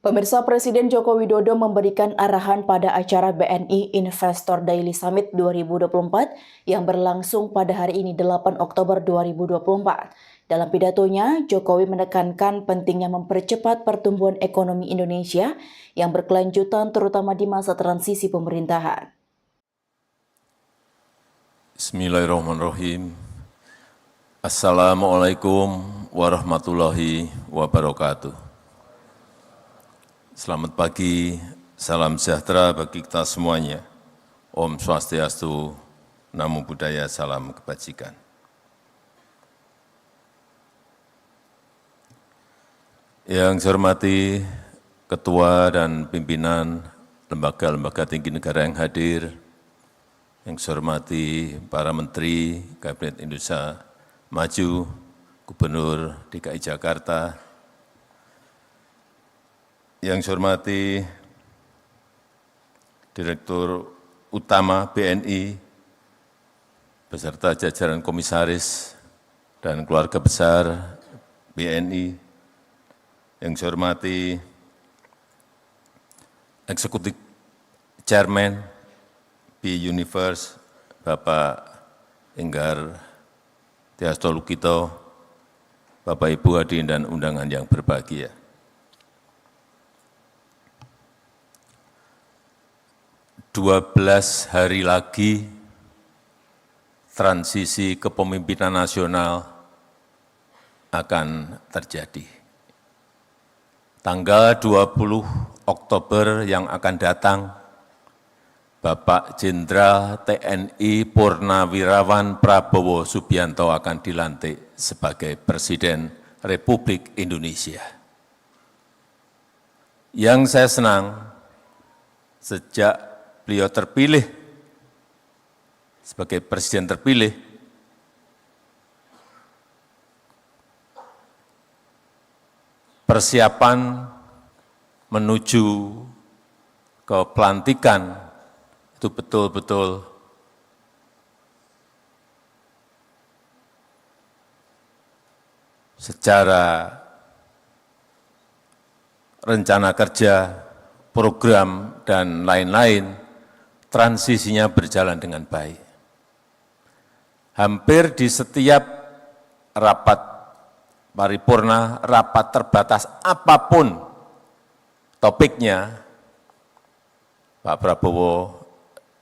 Pemirsa, Presiden Joko Widodo memberikan arahan pada acara BNI Investor Daily Summit 2024 yang berlangsung pada hari ini 8 Oktober 2024. Dalam pidatonya, Jokowi menekankan pentingnya mempercepat pertumbuhan ekonomi Indonesia yang berkelanjutan terutama di masa transisi pemerintahan. Bismillahirrahmanirrahim. Assalamualaikum warahmatullahi wabarakatuh. Selamat pagi, salam sejahtera bagi kita semuanya. Om Swastiastu, Namo Buddhaya, salam kebajikan. Yang saya hormati Ketua dan Pimpinan Lembaga-Lembaga Tinggi Negara yang hadir, yang saya hormati para Menteri Kabinet Indonesia Maju, Gubernur DKI Jakarta, yang saya hormati Direktur Utama BNI, beserta jajaran komisaris dan keluarga besar BNI, yang saya hormati Eksekutif Chairman B-Universe, Bapak Enggar Tiasto Lukito, Bapak Ibu hadirin dan undangan yang berbahagia. Dua 12 hari lagi transisi kepemimpinan nasional akan terjadi. Tanggal 20 Oktober yang akan datang, Bapak Jenderal TNI Purnawirawan Prabowo Subianto akan dilantik sebagai Presiden Republik Indonesia. Yang saya senang, sejak beliau terpilih sebagai Presiden terpilih, persiapan menuju ke pelantikan itu betul-betul secara rencana kerja, program, dan lain-lain, transisinya berjalan dengan baik. Hampir di setiap rapat paripurna, rapat terbatas apapun topiknya, Pak Prabowo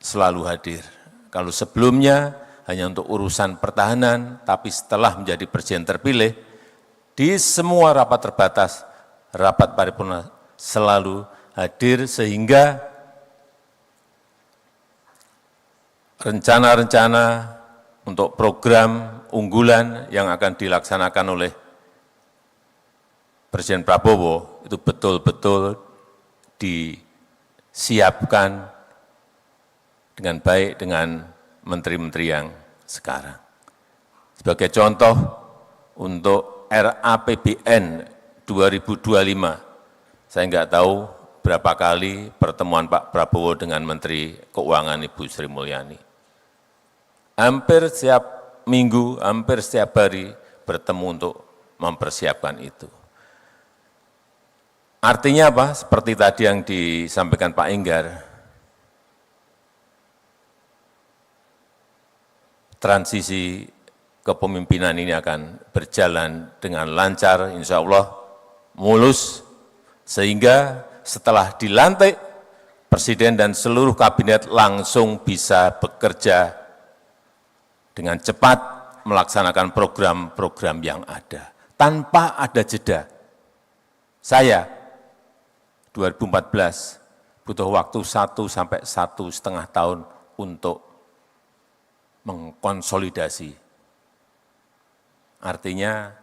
selalu hadir. Kalau sebelumnya hanya untuk urusan pertahanan, tapi setelah menjadi presiden terpilih, di semua rapat terbatas, rapat paripurna selalu hadir, sehingga rencana-rencana untuk program unggulan yang akan dilaksanakan oleh Presiden Prabowo itu betul-betul disiapkan dengan baik dengan menteri-menteri yang sekarang. Sebagai contoh, untuk RAPBN 2025, saya enggak tahu berapa kali pertemuan Pak Prabowo dengan Menteri Keuangan Ibu Sri Mulyani. Hampir setiap minggu, hampir setiap hari bertemu untuk mempersiapkan itu. Artinya apa? Seperti tadi yang disampaikan Pak Enggar, transisi kepemimpinan ini akan berjalan dengan lancar, insya Allah mulus, sehingga setelah dilantik, Presiden dan seluruh kabinet langsung bisa bekerja dengan cepat melaksanakan program-program yang ada, tanpa ada jeda. Saya 2014 butuh waktu 1 sampai 1,5 tahun untuk mengkonsolidasi. Artinya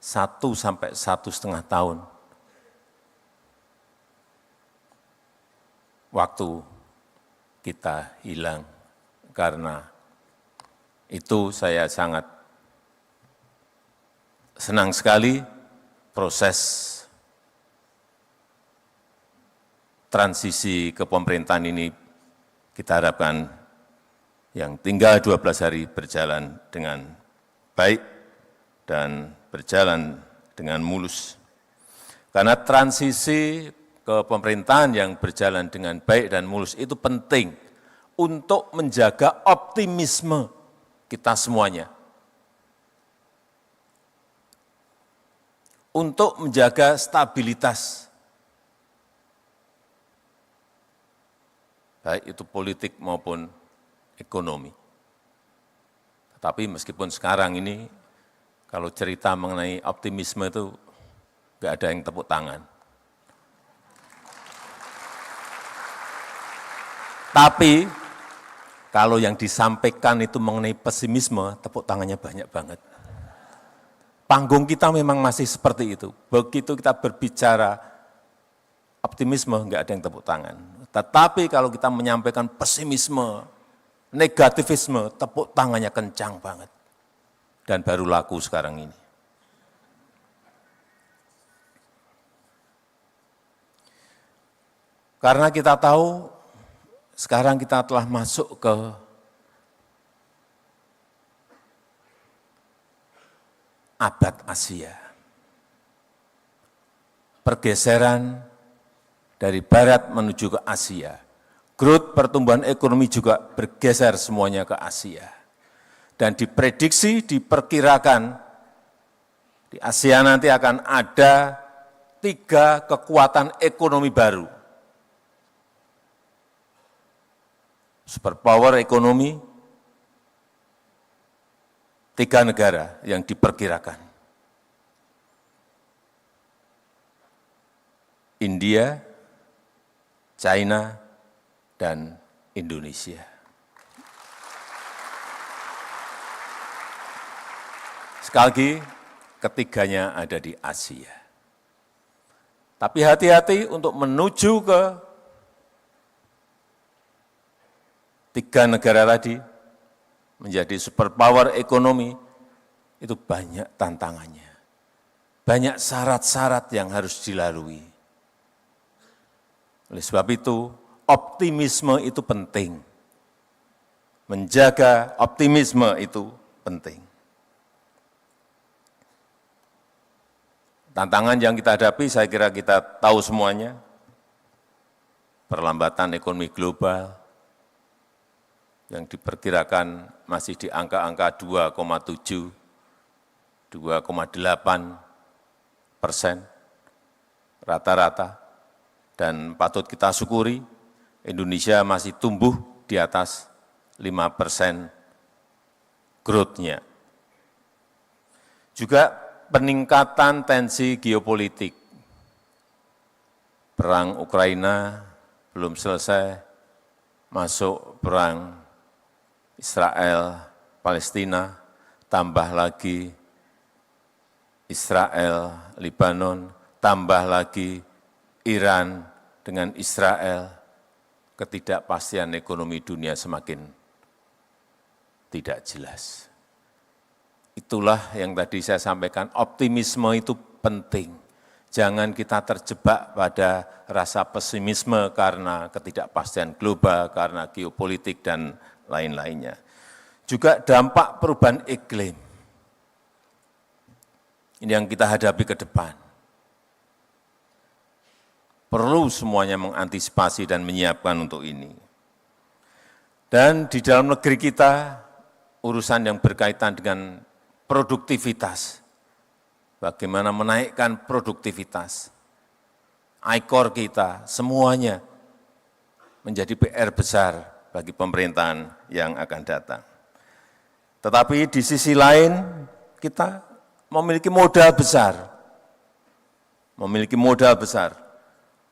1 sampai 1,5 tahun waktu kita hilang. Karena itu saya sangat senang sekali proses transisi kepemerintahan ini kita harapkan yang tinggal 12 hari berjalan dengan baik dan berjalan dengan mulus. Karena transisi kepemerintahan yang berjalan dengan baik dan mulus itu penting untuk menjaga optimisme kita semuanya. Untuk menjaga stabilitas, baik itu politik maupun ekonomi. Tapi meskipun sekarang ini, kalau cerita mengenai optimisme itu, nggak ada yang tepuk tangan. Tapi, kalau yang disampaikan itu mengenai pesimisme, tepuk tangannya banyak banget. Panggung kita memang masih seperti itu. Begitu kita berbicara optimisme, enggak ada yang tepuk tangan. Tetapi kalau kita menyampaikan pesimisme, negativisme, tepuk tangannya kencang banget. Dan baru laku sekarang ini. Karena kita tahu, sekarang kita telah masuk ke abad Asia. Pergeseran dari barat menuju ke Asia. Growth pertumbuhan ekonomi juga bergeser semuanya ke Asia. Dan diprediksi, diperkirakan di Asia nanti akan ada 3 kekuatan ekonomi baru. Superpower ekonomi, 3 negara yang diperkirakan. India, China, dan Indonesia. Sekali lagi, ketiganya ada di Asia. Tapi hati-hati untuk menuju ke 3 negara tadi, menjadi superpower ekonomi, itu banyak tantangannya. Banyak syarat-syarat yang harus dilalui. Oleh sebab itu, optimisme itu penting. Menjaga optimisme itu penting. Tantangan yang kita hadapi, saya kira kita tahu semuanya. Perlambatan ekonomi global, yang diperkirakan masih di angka-angka 2,7, 2,8% rata-rata. Dan patut kita syukuri, Indonesia masih tumbuh di atas 5% growth-nya. Juga peningkatan tensi geopolitik. Perang Ukraina belum selesai, masuk perang Israel, Palestina, tambah lagi Israel, Lebanon, tambah lagi Iran dengan Israel, ketidakpastian ekonomi dunia semakin tidak jelas. Itulah yang tadi saya sampaikan, optimisme itu penting. Jangan kita terjebak pada rasa pesimisme karena ketidakpastian global, karena geopolitik, dan lain-lainnya. Juga dampak perubahan iklim. Ini yang kita hadapi ke depan. Perlu semuanya mengantisipasi dan menyiapkan untuk ini. Dan di dalam negeri kita, urusan yang berkaitan dengan produktivitas. Bagaimana menaikkan produktivitas. ICOR kita, semuanya menjadi PR besar bagi pemerintahan yang akan datang. Tetapi di sisi lain, kita memiliki modal besar. Memiliki modal besar.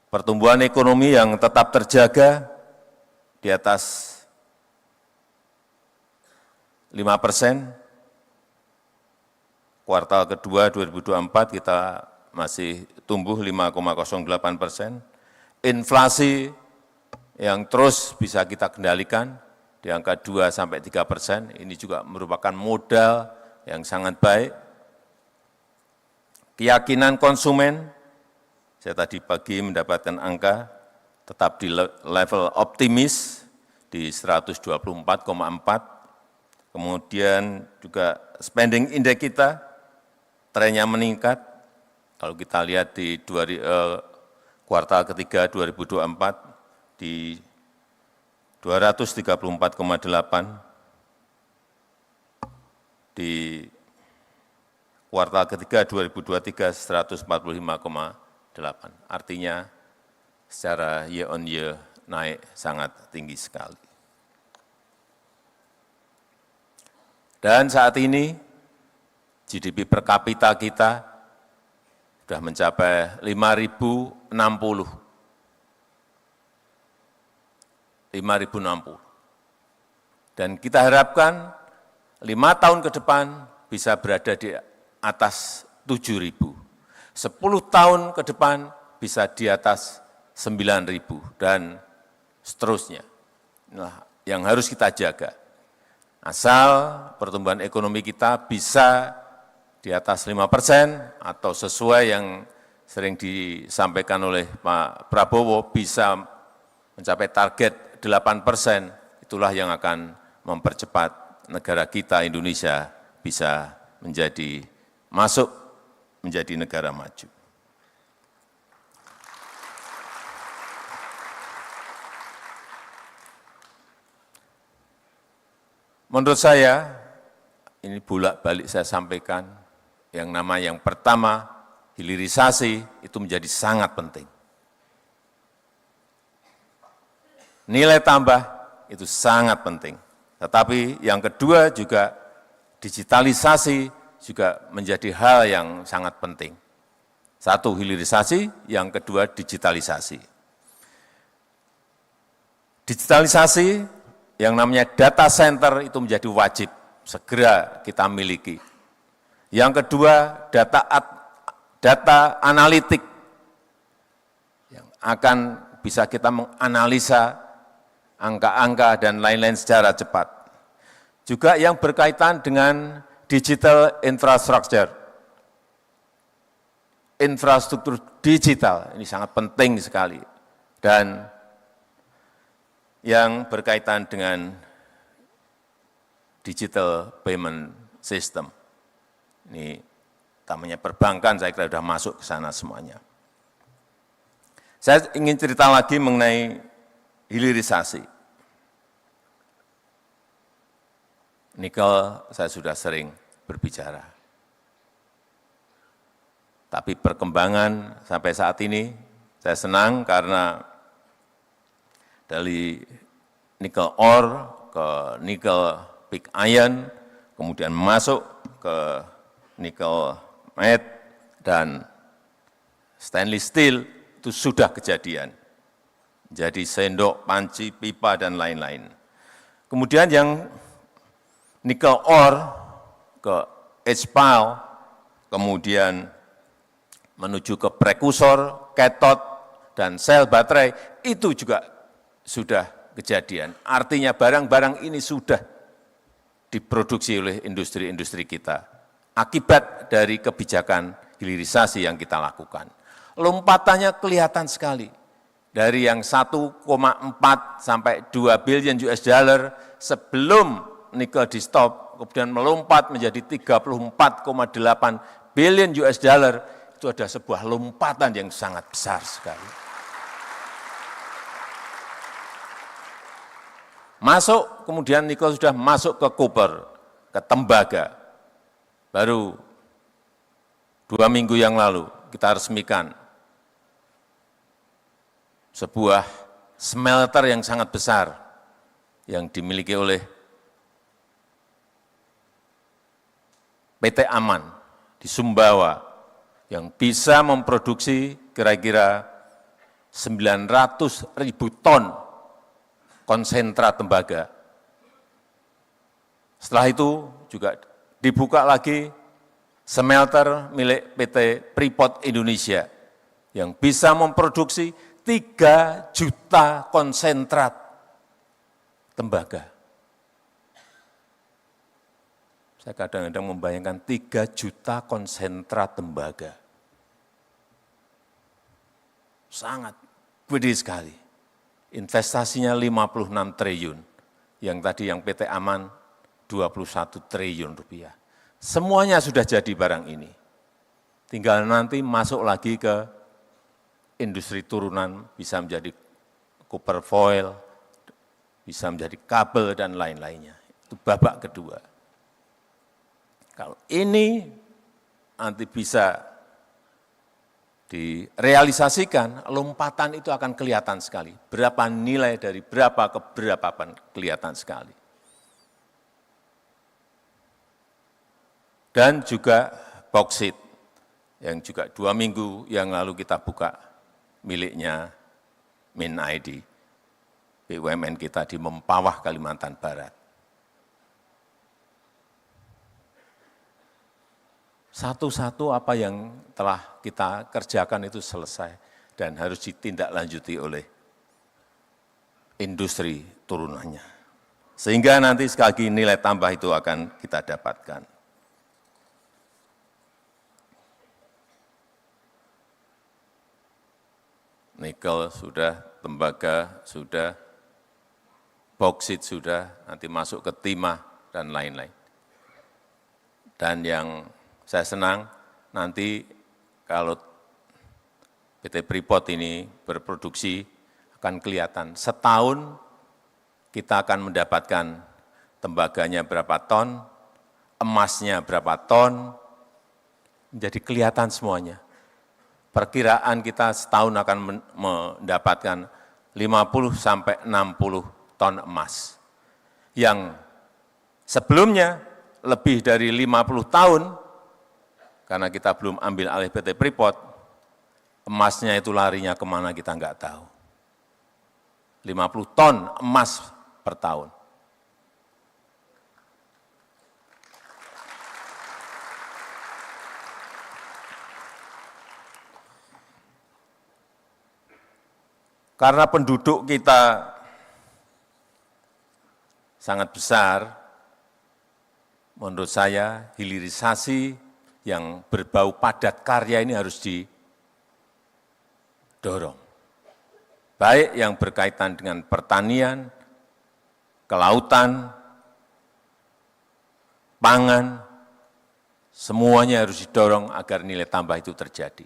Pertumbuhan ekonomi yang tetap terjaga di atas 5%. Kuartal kedua 2024 kita masih tumbuh 5,08%. Inflasi yang terus bisa kita kendalikan di angka 2-3%, ini juga merupakan modal yang sangat baik. Keyakinan konsumen, saya tadi pagi mendapatkan angka tetap di level optimis di 124,4. Kemudian juga spending index kita trennya meningkat. Kalau kita lihat di kuartal ketiga 2024 di 234,8, di kuartal ketiga 2023 145,8. Artinya secara year on year naik sangat tinggi sekali. Dan saat ini GDP per kapita kita sudah mencapai 5.060. Dan kita harapkan 5 tahun ke depan bisa berada di atas 7.000. 10 tahun ke depan bisa di atas 9.000 dan seterusnya. Inilah yang harus kita jaga. Asal pertumbuhan ekonomi kita bisa di atas 5% atau sesuai yang sering disampaikan oleh Pak Prabowo bisa mencapai target 8%, itulah yang akan mempercepat negara kita Indonesia bisa masuk menjadi negara maju. Menurut saya, ini bolak-balik saya sampaikan, yang pertama, hilirisasi itu menjadi sangat penting. Nilai tambah itu sangat penting. Tetapi yang kedua juga digitalisasi juga menjadi hal yang sangat penting. Satu, hilirisasi, yang kedua digitalisasi. Digitalisasi yang namanya data center itu menjadi wajib segera kita miliki. Yang kedua, data analitik yang akan bisa kita menganalisa angka-angka dan lain-lain secara cepat. Juga yang berkaitan dengan digital infrastructure. Infrastruktur digital ini sangat penting sekali. Dan yang berkaitan dengan digital payment system. Ini namanya perbankan, saya kira sudah masuk ke sana semuanya. Saya ingin cerita lagi mengenai hilirisasi. Nikel saya sudah sering berbicara. Tapi perkembangan sampai saat ini saya senang karena dari nikel ore ke nikel pig iron, kemudian masuk ke nikel matte dan stainless steel itu sudah kejadian. Jadi sendok, panci, pipa, dan lain-lain. Kemudian yang nikel ore ke HPAL, kemudian menuju ke prekursor, cathode, dan sel baterai, itu juga sudah kejadian. Artinya barang-barang ini sudah diproduksi oleh industri-industri kita. Akibat dari kebijakan hilirisasi yang kita lakukan. Lompatannya kelihatan sekali. Dari yang 1,4 sampai 2 billion US dollar sebelum nikel di stop, kemudian melompat menjadi 34,8 billion US dollar, itu ada sebuah lompatan yang sangat besar sekali. Masuk, kemudian nikel sudah masuk ke koper, ke tembaga. Baru 2 minggu yang lalu kita resmikan sebuah smelter yang sangat besar yang dimiliki oleh PT Aman di Sumbawa yang bisa memproduksi kira-kira 900.000 ton konsentrat tembaga. Setelah itu juga dibuka lagi smelter milik PT Freeport Indonesia yang bisa memproduksi 3 juta konsentrat tembaga. Saya kadang-kadang membayangkan 3 juta konsentrat tembaga. Sangat gede sekali. Investasinya 56 triliun, yang tadi yang PT Aman 21 triliun rupiah. Semuanya sudah jadi barang ini. Tinggal nanti masuk lagi ke industri turunan bisa menjadi copper foil, bisa menjadi kabel dan lain-lainnya. Itu babak kedua. Kalau ini nanti bisa direalisasikan, lompatan itu akan kelihatan sekali. Berapa nilai dari berapa ke berapa kelihatan sekali. Dan juga boksit, yang juga 2 minggu yang lalu kita buka miliknya MinID, BUMN kita di Mempawah, Kalimantan Barat. Satu-satu apa yang telah kita kerjakan itu selesai dan harus ditindaklanjuti oleh industri turunannya. Sehingga nanti sekali lagi nilai tambah itu akan kita dapatkan. Nikel sudah, tembaga sudah, boksit sudah, nanti masuk ke timah dan lain-lain. Dan yang saya senang nanti kalau PT Freeport ini berproduksi akan kelihatan setahun kita akan mendapatkan tembaganya berapa ton, emasnya berapa ton, menjadi kelihatan semuanya. Perkiraan kita setahun akan mendapatkan 50 sampai 60 ton emas. Yang sebelumnya lebih dari 50 tahun, karena kita belum ambil alih PT Freeport, emasnya itu larinya kemana kita nggak tahu. 50 ton emas per tahun. Karena penduduk kita sangat besar, menurut saya hilirisasi yang berbau padat karya ini harus didorong. Baik yang berkaitan dengan pertanian, kelautan, pangan, semuanya harus didorong agar nilai tambah itu terjadi.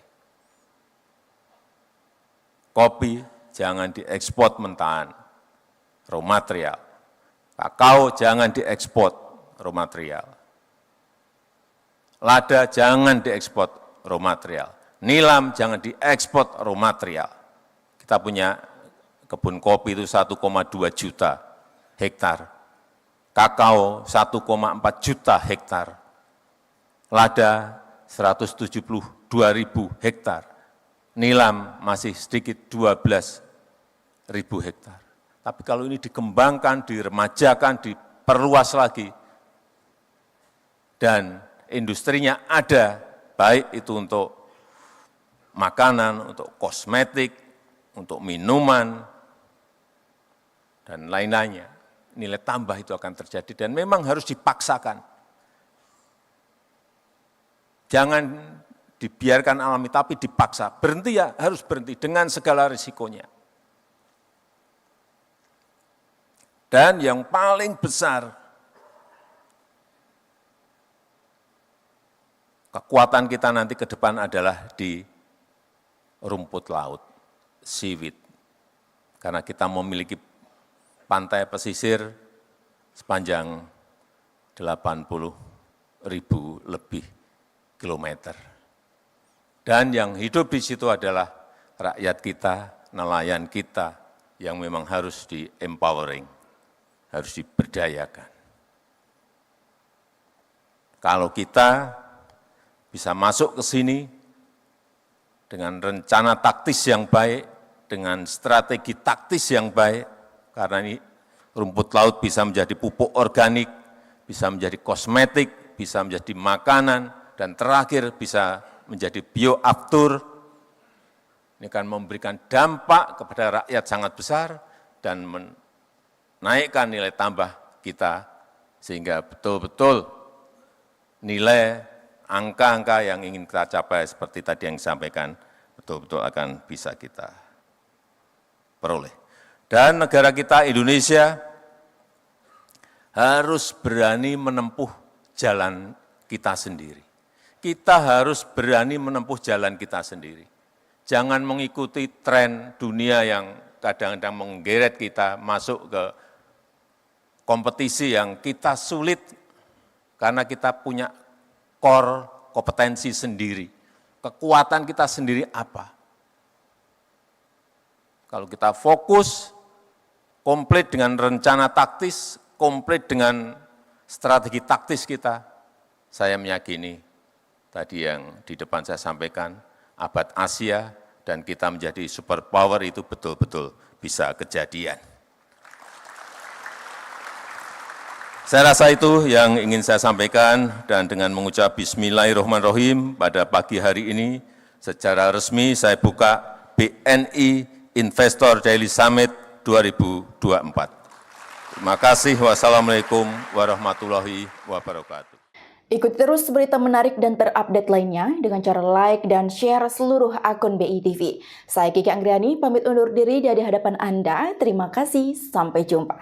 Kopi jangan diekspor mentahan, raw material. Kakao jangan diekspor, raw material. Lada jangan diekspor raw material. Nilam jangan diekspor raw material. Kita punya kebun kopi itu 1,2 juta hektar. Kakao 1,4 juta hektar. Lada 172.000 hektar. Nilam masih sedikit 12.000 hektar. Tapi kalau ini dikembangkan, diremajakan, diperluas lagi, dan industrinya ada, baik itu untuk makanan, untuk kosmetik, untuk minuman, dan lain-lainnya, nilai tambah itu akan terjadi dan memang harus dipaksakan. Jangan dibiarkan alami, tapi dipaksa. Berhenti ya, harus berhenti dengan segala risikonya. Dan yang paling besar, kekuatan kita nanti ke depan adalah di rumput laut, seaweed. Karena kita memiliki pantai pesisir sepanjang 80.000 lebih kilometer. Dan yang hidup di situ adalah rakyat kita, nelayan kita, yang memang harus di-empowering, harus diberdayakan. Kalau kita bisa masuk ke sini dengan rencana taktis yang baik, dengan strategi taktis yang baik, karena ini rumput laut bisa menjadi pupuk organik, bisa menjadi kosmetik, bisa menjadi makanan, dan terakhir bisa menjadi bioaftur. Ini akan memberikan dampak kepada rakyat sangat besar dan menaikkan nilai tambah kita, sehingga betul-betul nilai angka-angka yang ingin kita capai seperti tadi yang disampaikan, betul-betul akan bisa kita peroleh. Dan negara kita Indonesia harus berani menempuh jalan kita sendiri. Kita harus berani menempuh jalan kita sendiri. Jangan mengikuti tren dunia yang kadang-kadang menggeret kita masuk ke kompetisi yang kita sulit karena kita punya core kompetensi sendiri. Kekuatan kita sendiri apa? Kalau kita fokus, komplit dengan rencana taktis, komplit dengan strategi taktis kita, saya meyakini tadi yang di depan saya sampaikan, abad Asia dan kita menjadi superpower itu betul-betul bisa kejadian. Saya rasa itu yang ingin saya sampaikan dan dengan mengucap Bismillahirrahmanirrahim pada pagi hari ini secara resmi saya buka BNI Investor Daily Summit 2024. Terima kasih. Wassalamualaikum warahmatullahi wabarakatuh. Ikuti terus berita menarik dan terupdate lainnya dengan cara like dan share seluruh akun BI TV. Saya Kiki Anggriani, pamit undur diri dari hadapan Anda. Terima kasih, sampai jumpa.